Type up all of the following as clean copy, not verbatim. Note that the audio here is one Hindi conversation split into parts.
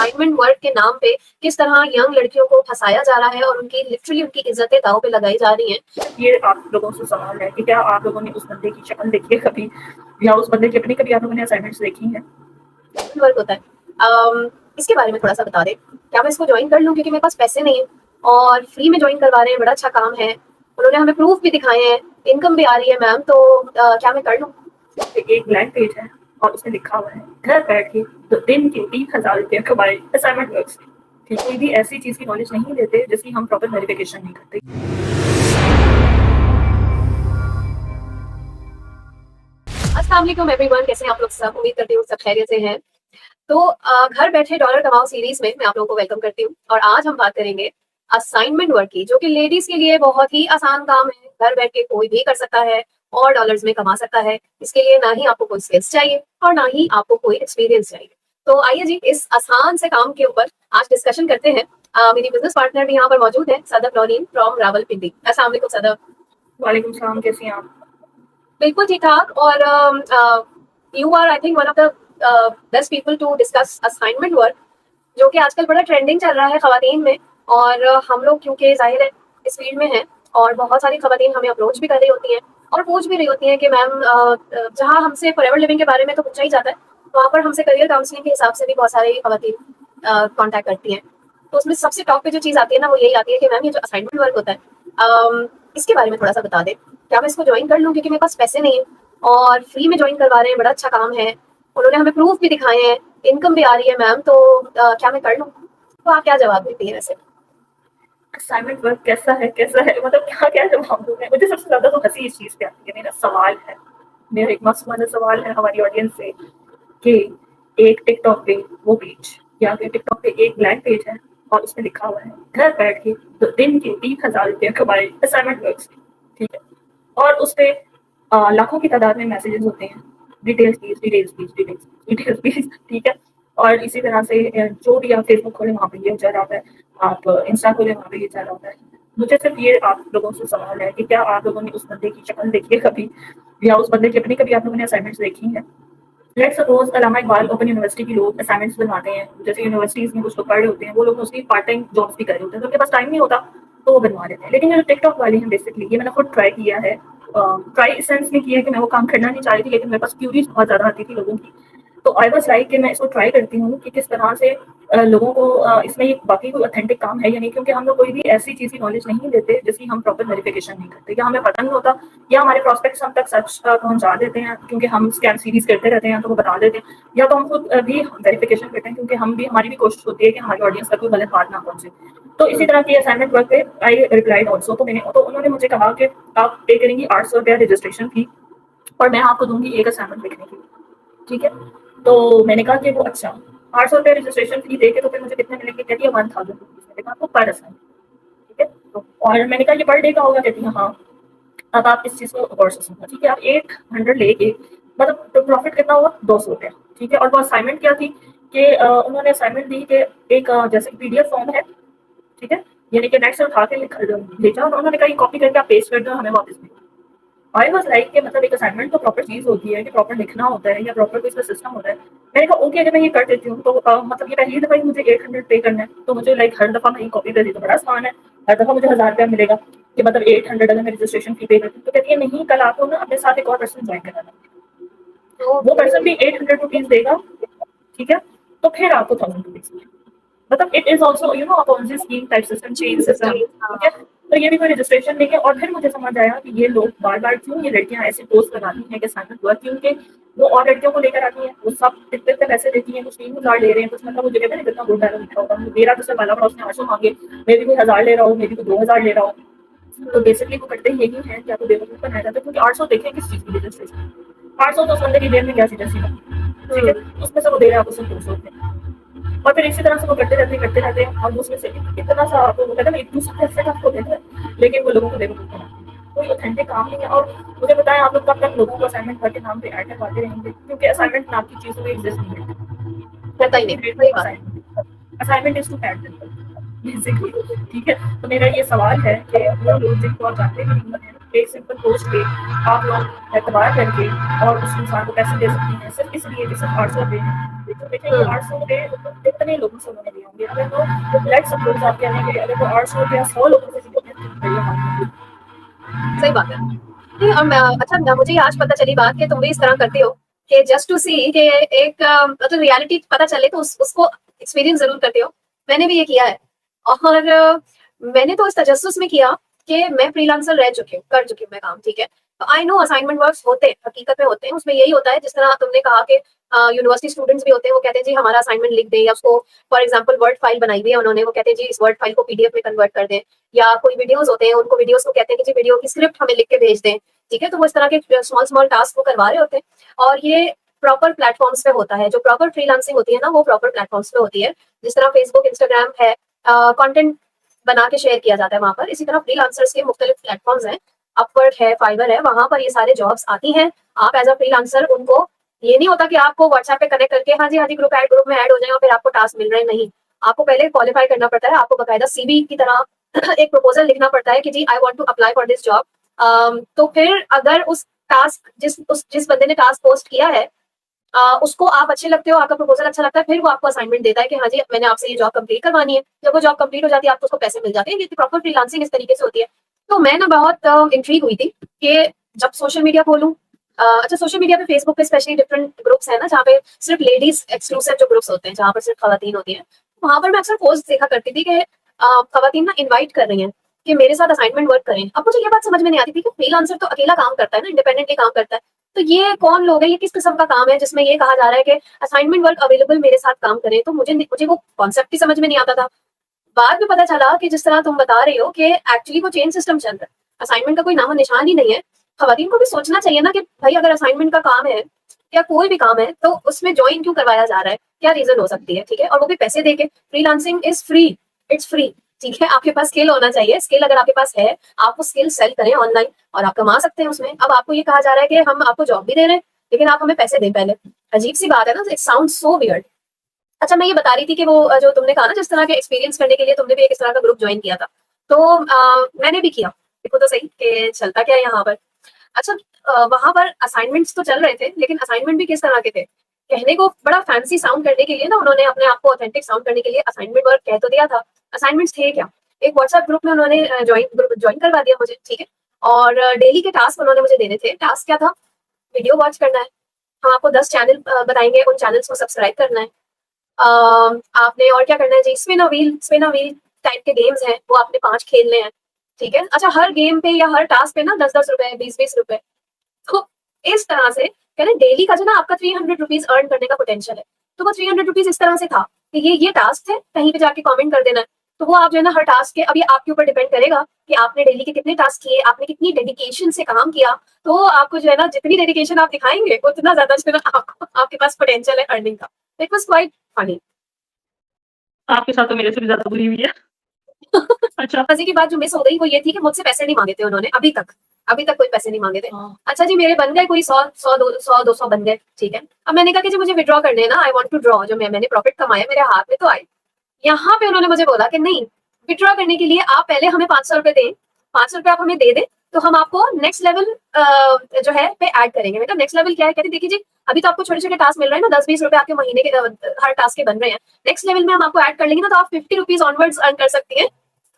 असाइनमेंट वर्क के नाम पे किस तरह यंग लड़कियों को फंसाया जा रहा है और उनकी लिटरली उनकी इज्जतें दांव पे लगाई जा रही हैं। ये आप लोगों से सवाल है कि क्या आप लोगों ने उस बंदे की शक्ल देखी है कभी, या उस बंदे की अपनी कभी आप लोगों ने असाइनमेंट्स देखी हैं? वर्क होता है। इसके बारे में थोड़ा सा बता दें, क्या मैं इसको ज्वाइन कर लूँ क्योंकि मेरे पास पैसे नहीं है और फ्री में ज्वाइन करवा रहे हैं, बड़ा अच्छा काम है, उन्होंने हमें प्रूफ भी दिखाए हैं, इनकम भी आ रही है मैम, तो क्या मैं कर लूँ? एक ब्लैंक पेज है और उसमें लिखा हुआ है घर बैठ के दिन के 30,000 रुपये कमाए असाइनमेंट वर्क से। ठीक, कोई भी ऐसी चीज की नॉलेज नहीं देते जिसकी हम प्रॉपर वेरिफिकेशन नहीं करते। अस्सलाम वालेकुम एवरीवन, कैसे हैं आप लोग सब? उम्मीद करती हूँ सब खैरियत से हैं। तो घर बैठे डॉलर कमाओ सीरीज में मैं आप लोगों को वेलकम करती हूँ और आज हम बात करेंगे असाइनमेंट वर्क की, जो कि लेडीज के लिए बहुत ही आसान काम है। घर बैठ के कोई भी कर सकता है और डॉलर्स में कमा सकता है। इसके लिए ना ही आपको कोई स्किल्स चाहिए और ना ही आपको कोई एक्सपीरियंस चाहिए। तो आइए जी, इस आसान से काम के ऊपर आज डिस्कशन करते हैं। मेरी बिजनेस पार्टनर भी यहाँ पर मौजूद है, सदफ नौरीन फ्रॉम रावलपिंडी। अस्सलाम वालेकुम सदफ। वालेकुम सलाम, कैसी हैं आप? बिल्कुल ठीक ठाक। और you are I think one of the best people to discuss assignment work, जो कि आजकल बड़ा ट्रेंडिंग चल रहा है खवातीन में। और हम लोग क्योंकि जाहिर है इस फील्ड में हैं और बहुत सारी खवातीन हमें अप्रोच भी कर रही होती हैं और पूछ भी रही होती हैं कि मैम, जहाँ हमसे फॉरएवर लिविंग के बारे में तो पूछा ही जाता है, वहाँ पर हमसे करियर काउंसलिंग के हिसाब से भी बहुत सारी खवातीन कांटेक्ट करती हैं। तो उसमें सबसे टॉप पे जो चीज़ आती है ना, वो यही आती है कि मैम ये जो असाइनमेंट वर्क होता है, इसके बारे में थोड़ा सा बता दें। क्या मैं इसको ज्वाइन कर लूँ क्योंकि मेरे पास पैसे नहीं है और फ्री में ज्वाइन करवा रहे हैं, बड़ा अच्छा काम है, उन्होंने हमें प्रूफ भी दिखाए हैं, इनकम भी आ रही है मैम, तो क्या मैं कर लूँ? तो आप क्या जवाब देती है वैसे? असाइनमेंट वर्क कैसा है मतलब क्या क्या जवाब दूं मैं? मुझे सबसे ज्यादा तो हंसी इस चीज पे आती है। मेरा सवाल है, मेरा एक मस्त वाला सवाल है हमारी ऑडियंस से कि एक टिकटॉक पे वो पेज, या फिर टिकटॉक पे एक ब्लैंक पेज है और उसमें लिखा हुआ है घर बैठ के दिन के 30,000 रुपये कमाए असाइनमेंट वर्क से। ठीक है, और उस पे लाखों की तादाद में मैसेजेस होते हैं, details please, details please, details details please. ठीक है, और इसी तरह से जो भी आप फेसबुक खोले वहाँ पे ये चल रहा है, आप इंस्टा खोले वहाँ पे ये चल रहा है। मुझे सिर्फ ये आप लोगों से सवाल है कि क्या आप लोगों ने उस बंदे की शक्ल देखी है कभी, या उस बंदे की अपनी कभी आप लोगों ने असाइनमेंट्स देखी हैं? Let's suppose Allama Iqbal open university की लोग असाइनमेंट्स बनवाते हैं, जैसे यूनिवर्सिटीज में कुछ लोग पढ़ रहे होते हैं, वो लोग उसकी पार्ट टाइम जॉब्स भी कर रहे होते हैं, तो उनके पास टाइम नहीं होता तो वो बनवा लेते हैं। लेकिन ये जो टिकटॉक वाले हैं, बेसिकली ये मैंने खुद ट्राई किया है। ट्राई इस सेंस में किया है कि मैं वो काम करना नहीं चाह रही थी, लेकिन मेरे पास क्यूरीज बहुत ज़्यादा आती थी लोगों की। तो आई वाज लाइक कि मैं इसको ट्राई करती हूँ कि किस तरह से लोगों को इसमें ये बाकी कोई ऑथेंटिक काम है या नहीं, क्योंकि हम लोग कोई भी ऐसी चीज़ की नॉलेज नहीं देते जिसकी हम प्रॉपर वेरिफिकेशन नहीं करते, या हमें पता नहीं होता, या हमारे प्रॉस्पेक्ट्स हम तक सच पहुंचा देते हैं क्योंकि हम स्कैम सीरीज करते रहते हैं तो वो बता देते हैं, या तो हम खुद भी वेरिफिकेशन करते हैं क्योंकि हम भी, हमारी भी कोशिश होती है कि हमारी ऑडियंस तक कोई गलत बात ना पहुंचे। तो इसी तरह की असाइनमेंट वर्क पे आई रिप्लाइड ऑल्सो, तो उन्होंने मुझे कहा कि आप पे करेंगी 800 रुपया रजिस्ट्रेशन फी और मैं आपको दूंगी एक असाइनमेंट लिखने की। ठीक है, तो मैंने कहा कि वो अच्छा 800 रुपये रजिस्ट्रेशन फी दे के तो फिर मुझे कितने मिलेंगे? कहती है 1000 रुपीज। मैंने कहा आपको पर असाइनमेंट। ठीक है, तो और मैंने कहा ये पर डे का होगा? कहती है हाँ। अब आप इस चीज़ को गौर से सुनना। ठीक है, आप 800 लेके मतलब तो प्रॉफिट कितना हुआ? 200 रुपया। ठीक है, और वो असाइनमेंट क्या थी कि उन्होंने असाइनमेंट दी कि एक जैसे पीडीएफ फॉर्म है, ठीक है, यानी कि नेट से उठा के भेजा और उन्होंने कहा कॉपी करके आप पेस्ट कर दो, हमें वापस भेजो। आई वाज लाइक कि मतलब एक असाइनमेंट तो प्रॉपर चीज़ होती है कि प्रॉपर लिखना होता है या प्रॉपर कोई इसका सिस्टम होता है। मैंने कहा ओके, अगर मैं ये कर देती हूँ तो मतलब ये पहली दफ़ा ही मुझे 800 पे करना है, तो मुझे लाइक हर दफ़ा मैं ये कॉपी कर दी तो बड़ा आसान है, हर दफ़ा मुझे 1000 रुपया मिलेगा कि मतलब 800 अगर मैं रजिस्ट्रेशन फी पे करती हूँ। तो कहती है नहीं, कल आपको ना अपने साथ एक और पर्सन ज्वाइन कराना, तो वो पर्सन भी 800 रुपीज़ देगा। ठीक है, तो फिर आपको 1000 रुपीज़, मतलब it is also you know a Ponzi scheme type system, chain system. ठीक है, तो ये भी कोई रजिस्ट्रेशन नहीं है। और फिर मुझे समझ आया कि ये लोग बार बार क्यों ये लड़कियां ऐसे पोस्ट लगाती हैं कि असाइनमेंट हुआ, क्योंकि वो और लड़कियों को लेकर आती हैं, वो सब इतने इतने पैसे देती हैं, कुछ 3000 ले रहे हैं, कुछ मतलब मुझे कहते हैं कितना गुड डायलॉग लिखा होगा, मेरा तो सिर्फ वाला पड़ा उसने 800 मांगे, मे भी कोई 1000 ले रहा हो, मे भी कोई 2000 ले रहा हो। तो बेसिकली वो करते यही है कि आपको बेवकूफ बनाया जाता है, क्योंकि 800 देखें किस चीज़ की रजिस्ट्रेशन, 800 तो उस बंदे की जेब में क्या सीधा सीधा। ठीक है, उसमें से वो दे रहा है आपको सिर्फ 200 रुपये, और फिर इसी तरह से वो करते रहते हैं और उसमें से इतना सा आपको कहते हैं ना, एक दूसरा एसेट आपको देता है, लेकिन वो लोगों को बेवकूफ बनाते हैं। कोई ऑथेंटिक काम नहीं है। और मुझे बताएं आप लोग कब तक लोगों को असाइनमेंट करके नाम पे ऐड करवाते रहेंगे, क्योंकि असाइनमेंट नाम की चीज़ कोई एग्जिस्ट नहीं पता ही नहीं, करती। सही बात है। Assignment is to add basically. ठीक है, तो मेरा ये सवाल है कि वो लोग जिनको आप जानते भी नहीं हैं, एक सिंपल पोस्ट पे आप लोग एतबार करके और उस इंसान को पैसे दे सकती हैं सिर्फ इसलिए कि सिर्फ 800 रुपये तो देखेंगे 800 रुपये कितने लोगों से उन्होंने लिए होंगे। अगर वो लेट्स सपोज आप कहेंगे अगर वो 800 रुपया 100 लोगों से लिए होंगे, सही बात है। नहीं, और अच्छा मुझे आज पता चली बात कि तुम भी इस तरह करती हो कि जस्ट टू सी कि एक मतलब रियलिटी पता चले तो उसको एक्सपीरियंस जरूर करते हो। मैंने भी ये किया है और मैंने तो इस तजस्सुस में किया कि मैं फ्रीलांसर रह चुकी हूँ, कर चुकी हूँ मैं काम, ठीक है। तो आई नो असाइनमेंट वर्क्स होते हैं, हकीकत में होते हैं। उसमें यही होता है जिस तरह तुमने कहा कि यूनिवर्सिटी स्टूडेंट्स भी होते हैं, वो कहते हैं जी हमारा असाइनमेंट लिख दें, या उसको फॉर एग्जाम्पल वर्ड फाइल बनाई हुई है उन्होंने, वो कहते हैं जी इस वर्ड फाइल को पीडीएफ में कन्वर्ट कर दें। या कोई वीडियोस होते हैं, उनको वीडियोस को कहते हैं कि जी वीडियो की स्क्रिप्ट हमें लिख के भेज दें, ठीक है। तो वो इस तरह के स्मॉल स्मॉल टास्क वो करवा रहे होते हैं और ये प्रॉपर प्लेटफॉर्म्स पे होता है। जो प्रॉपर फ्रीलांसिंग होती है ना, वो प्रॉपर प्लेटफॉर्म्स पे होती है। जिस तरह फेसबुक, इंस्टाग्राम है, कंटेंट बना के शेयर किया जाता है वहां पर, इसी तरह फ्रीलांसर्स के मुख्तलिफ प्लेटफॉर्म्स हैं, अपवर्क है, फाइवर है, वहां पर ये सारे जॉब्स आती हैं। आप एज अ फ्रीलांसर, उनको ये नहीं होता कि आपको व्हाट्सएप पे कनेक्ट करके हाँ जी ग्रुप में ऐड हो जाए और फिर आपको टास्क मिल रहे हैं, नहीं। आपको पहले क्वालिफाई करना पड़ता है, आपको बकायदा सीवी की तरह एक प्रपोजल लिखना पड़ता है कि जी I want to apply for this job. तो फिर अगर उस टास्क जिस बंदे ने टास्क पोस्ट किया है उसको आप अच्छे लगते हो, आपका प्रपोजल अच्छा लगता है, फिर वो आपको असाइनमेंट देता है कि हाँ जी मैंने आपसे ये जॉब कंप्लीट करवानी है। जब वो जॉब कंप्लीट हो जाती है आपको उसको पैसे मिल जाते हैं। ये प्रॉपर फ्रीलांसिंग इस तरीके से होती है। तो मैं ना बहुत इंट्रीग हुई थी कि जब सोशल मीडिया खोलूं, अच्छा सोशल मीडिया पे फेसबुक पे स्पेशली डिफरेंट ग्रुप्स है ना, जहाँ पे सिर्फ लेडीज एक्सक्लूसिव जो ग्रुप्स होते हैं, जहाँ पर सिर्फ खवातीन होती है, वहां पर मैं अक्सर पोस्ट देखा करती थी कि खवातीन ना इन्वाइट कर रही हैं कि मेरे साथ असाइनमेंट वर्क करें। अब मुझे ये बात समझ में नहीं आती थी कि फ्रीलांसर तो अकेला काम करता है ना, इंडिपेंडेंटली काम करता है, तो ये कौन लोग है, ये किस किस्म का काम है जिसमें ये कहा जा रहा है कि असाइनमेंट वर्क अवेलेबल मेरे साथ काम करें। तो मुझे वो कॉन्सेप्ट ही समझ में नहीं आता था। बाद में पता चला कि जिस तरह तुम बता रही हो कि एक्चुअली वो चेन सिस्टम चल रहा है, असाइनमेंट का कोई नामो निशान ही नहीं है। खवातीन को भी सोचना चाहिए ना कि भाई अगर असाइनमेंट का काम है या कोई भी काम है तो उसमें ज्वाइन क्यों करवाया जा रहा है, क्या रीजन हो सकती है, ठीक है। और वो भी पैसे देके। Freelancing is free, it's free, ठीक है। आपके पास स्किल होना चाहिए, स्किल अगर आपके पास है आप वो स्किल सेल करें ऑनलाइन और आप कमा सकते हैं उसमें। अब आपको ये कहा जा रहा है कि हम आपको जॉब भी दे रहे हैं लेकिन आप हमें पैसे दें पहले। अजीब सी बात है ना, इट साउंड सो वियर्ड। अच्छा मैं ये बता रही थी कि वो जो तुमने कहा ना जिस तरह के एक्सपीरियंस करने के लिए तुमने भी एक इस तरह का ग्रुप ज्वाइन किया था, तो मैंने भी किया। देखो तो सही कि चलता क्या है यहाँ पर। अच्छा वहां पर असाइनमेंट्स तो चल रहे थे लेकिन असाइनमेंट भी किस तरह के थे, कहने को बड़ा फैंसी साउंड करने के लिए ना उन्होंने अपने आप को ऑथेंटिक साउंड करने के लिए असाइनमेंट वर्क कह तो दिया था। असाइनमेंट्स थे क्या, एक व्हाट्सएप ग्रुप में उन्होंने ज्वाइन करवा दिया मुझे, ठीक है। और डेली के टास्क उन्होंने मुझे देने थे। टास्क क्या था, वीडियो वॉच करना है, हम आपको 10 चैनल बताएंगे, उन चैनल्स को सब्सक्राइब करना है। आपने और क्या करना है जी, स्पिन अ व्हील टाइप के गेम्स हैं वो आपने 5 खेलने हैं, ठीक है। अच्छा हर गेम पे या हर टास्क पे ना 10-10 रुपए, 20-20 रुपए, तो इस तरह से कहना डेली का जो ना आपका 300 रुपीज अर्न करने का पोटेंशियल है। तो वो 300 रुपीज इस तरह से था कि ये टास्क थे, कहीं पे जाके कमेंट कर देना है। तो वो आप जो है ना हर टास्क के, अब ये आपके ऊपर डिपेंड करेगा कि आपने डेली के कितने टास्क किए, आपने कितनी डेडिकेशन से काम किया। तो आपको जो है ना जितनी डेडिकेशन आप दिखाएंगे उतना ज्यादा जो है ना आपको आपके पास पोटेंशियल है अर्निंग का। It was quite funny. आपके साथ तो मेरे से भी ज्यादा बुरी हुई है। अच्छा मजे की बात जो मिस हो गई वो ये थी कि मुझसे पैसे नहीं मांगे थे उन्होंने अभी तक कोई पैसे नहीं मांगे थे। हाँ। अच्छा जी मेरे बन गए कोई 100-200 बन गए, ठीक है। अब मैंने कहा कि जी मुझे विड्रॉ करने हैं ना, आई वांट टू ड्रॉ, जो मैंने प्रॉफिट कमाया मेरे हाथ में तो आए। यहाँ पे उन्होंने मुझे बोला कि नहीं, विड्रॉ करने के लिए आप पहले हमें 500 रुपए दें, 500 रुपए आप हमें दे दें तो हम आपको नेक्स्ट लेवल जो है पे ऐड करेंगे। मैं कहा नेक्स्ट लेवल क्या है, कहती देखिए जी अभी तो आपको छोटे छोटे टास्क मिल रहे हैं ना, 10-20 रुपए आपके महीने के हर टास्क के बन रहे हैं। नेक्स्ट लेवल में हम आपको ऐड कर लेंगे ना तो आप 50 रुपीज ऑनवर्ड्स अर्न कर सकती हैं।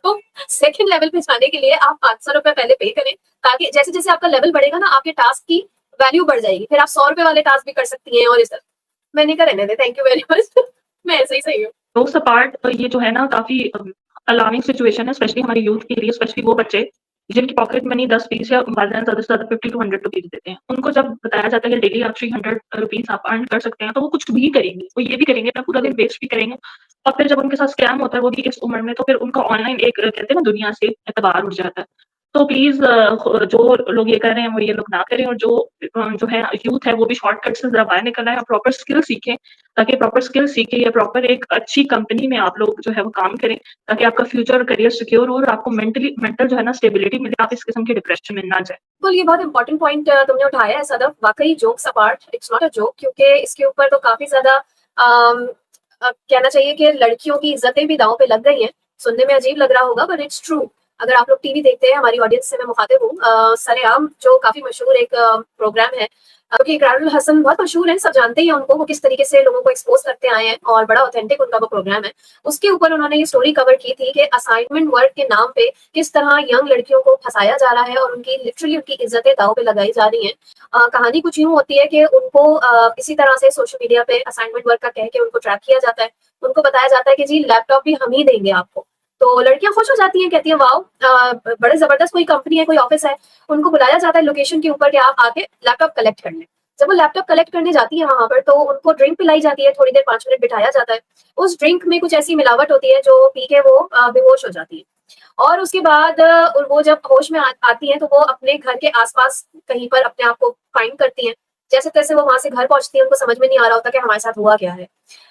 तो सेकंड लेवल पे जाने के लिए आप 500 रुपए पहले पे करें, ताकि जैसे जैसे आपका लेवल बढ़ेगा ना आपके टास्क की वैल्यू बढ़ जाएगी, फिर आप 100 रुपए वाले टास्क भी कर सकती हैं। और इस तरह मैंने कहा रहने दे, थैंक यू वेरी मच मैं ऐसे ही सही हूँ। जोक्स अपार्ट, ये जो है ना काफी अलार्मिंग सिचुएशन है, स्पेशली हमारे यूथ के लिए, स्पेशली वो बच्चे जिनकी पॉकेट मनी 10-20 या ज्यादा से ज्यादा 50 to 100 रुपीज देते हैं। उनको जब बताया जाता है कि डेली आप 300 रुपीज आप अर्न कर सकते हैं, तो वो कुछ भी करेंगे, वो ये भी करेंगे, अपना पूरा दिन वेस्ट भी करेंगे। और फिर जब उनके साथ स्कैम होता है वो भी इस उम्र में, तो फिर उनका ऑनलाइन एक कहते हैं ना दुनिया से एतबार उठ जाता है। तो प्लीज जो लोग ये कर रहे हैं वो ये लोग ना करें, और जो है यूथ है वो भी शॉर्टकट से जरा बाहर निकल आए और प्रॉपर स्किल सीखें, ताकि प्रॉपर स्किल सीखे या प्रॉपर एक अच्छी कंपनी में आप लोग जो है वो काम करें, ताकि आपका फ्यूचर करियर सिक्योर हो और आपको मेंटल जो है ना स्टेबिलिटी मिले, आप इस किस्म के डिप्रेशन में ना जाए। बिल्कुल, ये बहुत इंपॉर्टेंट पॉइंट तुमने उठाया है सदफ, वाकई jokes apart it's not a joke, क्योंकि इसके ऊपर तो काफी ज्यादा कहना चाहिए कि लड़कियों की इज्जतें भी दांव पे लग गई हैं। सुनने में अजीब लग रहा होगा बट इट्स ट्रू। अगर आप लोग टीवी देखते हैं, हमारी ऑडियंस से मैं मुखातिब हूँ, सरेआम जो काफी मशहूर एक प्रोग्राम है, क्योंकि इकरारुल हसन बहुत मशहूर है, सब जानते ही हैं उनको, वो किस तरीके से लोगों को एक्सपोज करते आए हैं और बड़ा ऑथेंटिक उनका वो प्रोग्राम है। उसके ऊपर उन्होंने ये स्टोरी कवर की थी कि असाइनमेंट वर्क के नाम पे किस तरह यंग लड़कियों को फंसाया जा रहा है और उनकी लिटरली उनकी इज्जतें दांव पे लगाई जा रही हैं। कहानी कुछ यूं होती है कि उनको इसी तरह से सोशल मीडिया पे असाइनमेंट वर्क का कह के उनको ट्रैक किया जाता है। उनको बताया जाता है कि जी लैपटॉप भी हम ही देंगे आपको। तो लड़कियां खुश हो जाती हैं, कहती हैं वाओ, बड़े जबरदस्त कोई कंपनी है, कोई ऑफिस है। उनको बुलाया जाता है लोकेशन के ऊपर कि आप आके लैपटॉप कलेक्ट कर लें। जब वो लैपटॉप कलेक्ट करने जाती है वहां पर, तो उनको ड्रिंक पिलाई जाती है, थोड़ी देर 5 मिनट बिठाया जाता है। उस ड्रिंक में कुछ ऐसी मिलावट होती है जो पी के वो बेहोश हो जाती है। और उसके बाद वो जब होश में आती हैं, तो वो अपने घर के आसपास कहीं पर अपने आप को फाइंड करती हैं। जैसे तैसे वो वहां से घर पहुंचती है, उनको समझ में नहीं आ रहा होता कि हमारे साथ हुआ क्या है।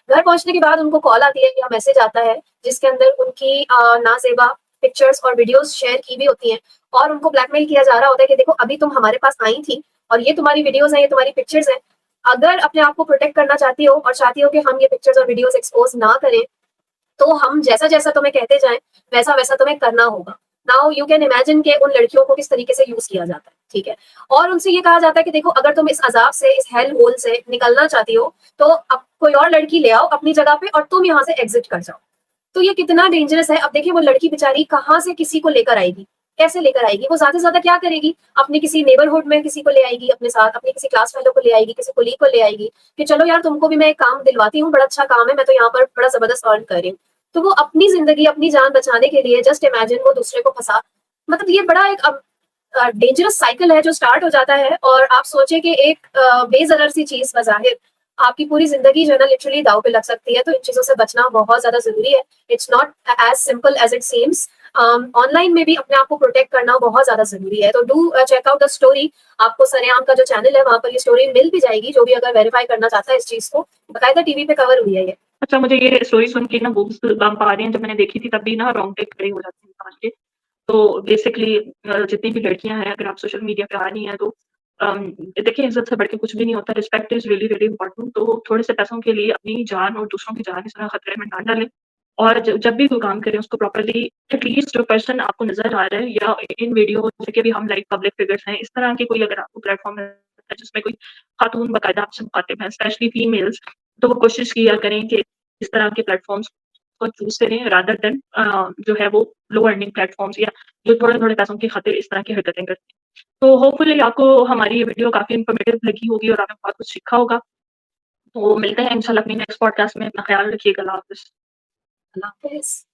घर पहुंचने के बाद उनको कॉल आती है या मैसेज आता है, जिसके अंदर उनकी नाजेबा पिक्चर्स और वीडियोस शेयर की भी होती हैं, और उनको ब्लैकमेल किया जा रहा होता है कि देखो अभी तुम हमारे पास आई थी और ये तुम्हारी वीडियोस हैं, ये तुम्हारी पिक्चर्स हैं। अगर अपने आप को प्रोटेक्ट करना चाहती हो और चाहती हो कि हम ये पिक्चर्स और वीडियोस एक्सपोज ना करें, तो हम जैसा जैसा तुम्हें कहते जाएं वैसा वैसा तुम्हें करना होगा। नाउ यू कैन इमेजिन के उन लड़कियों को किस तरीके से यूज किया जाता है, ठीक है। और उनसे ये कहा जाता है कि देखो अगर तुम इस अजाब से, इस हेल होल से निकलना चाहती हो, तो अब कोई और लड़की ले आओ अपनी जगह पे और तुम यहाँ से एग्जिट कर जाओ। तो ये कितना डेंजरस है। अब देखिए वो लड़की बेचारी कहाँ से किसी को लेकर आएगी, कैसे लेकर आएगी? वो ज्यादा से ज्यादा क्या करेगी, अपने किसी नेबरहुड में किसी को ले आएगी अपने साथ, अपने किसी क्लास फेलो को ले आएगी, किसी कोलीग को ले आएगी कि चलो यार तुमको भी मैं एक काम दिलवाती हूँ, बड़ा अच्छा काम है, मैं तो यहाँ पर बड़ा जबरदस्त अर्न कर रही हूँ। तो वो अपनी जिंदगी, अपनी जान बचाने के लिए, जस्ट इमेजिन, वो दूसरे को फंसा, मतलब ये बड़ा एक डेंजरस साइकिल है जो स्टार्ट हो जाता है। और आप सोचे कि एक बेजरर सी चीज बजाहिर आपकी पूरी जिंदगी जो है ना लिटरली दाव पे लग सकती है। तो इन चीजों से बचना बहुत ज्यादा जरूरी है। It's not as simple as it seems. Online में भी अपने आप को प्रोटेक्ट करना बहुत ज्यादा जरूरी है। तो do check out the story. आपको सरेआम का जो चैनल है वहां पर ये स्टोरी मिल भी जाएगी, जो भी अगर वेरीफाई करना चाहता है इस चीज को, बाकायदा टीवी पे कवर हुई है ये। अच्छा, मुझे ये स्टोरी सुन के ना गूज़ बम्प आ रहे हैं। जब मैंने देखी थी तब भी ना रोंगटे खड़े हो जाते हैं काँच के। तो बेसिकली जितनी भी लड़कियाँ हैं, अगर आप सोशल मीडिया पे आ रही हैं तो देखिए, इज़्ज़त से बढ़ के कुछ भी नहीं होता। Respect is really really important. तो थोड़े से पैसों के लिए अपनी जान और दूसरों की जान इस तरह खतरे में ना डालें। और जब भी कोई काम करें उसको प्रॉपर्ली, एटलीस्ट जो पर्सन आपको नज़र आ रहा है या इन वीडियो जैसे कि अभी हम लाइक पब्लिक फिगर्स हैं, इस तरह के कोई अगर आपको प्लेटफ़ॉर्म है जिसमें कोई खातून बाकायदा आपसे मुखातिब हैं, स्पेशली फीमेल्स, तो वो कोशिश किया करें कि इस तरह के प्लेटफ़ॉर्म्स को चूज़ करें रादर देन जो है वो लो अर्निंग प्लेटफ़ॉर्म्स या जो थोड़े-थोड़े पैसों की खातिर इस तरह की हरकतें करते हैं। तो होपफुली आपको हमारी ये वीडियो काफ़ी इन्फॉर्मेटिव लगी होगी और आपने बहुत कुछ सीखा होगा। तो मिलते हैं इंशाल्लाह अपनी नेक्स्ट पॉडकास्ट में। अपना ख्याल रखिएगा। अल्लाह हाफ़िज़। अल्लाह हाफिज।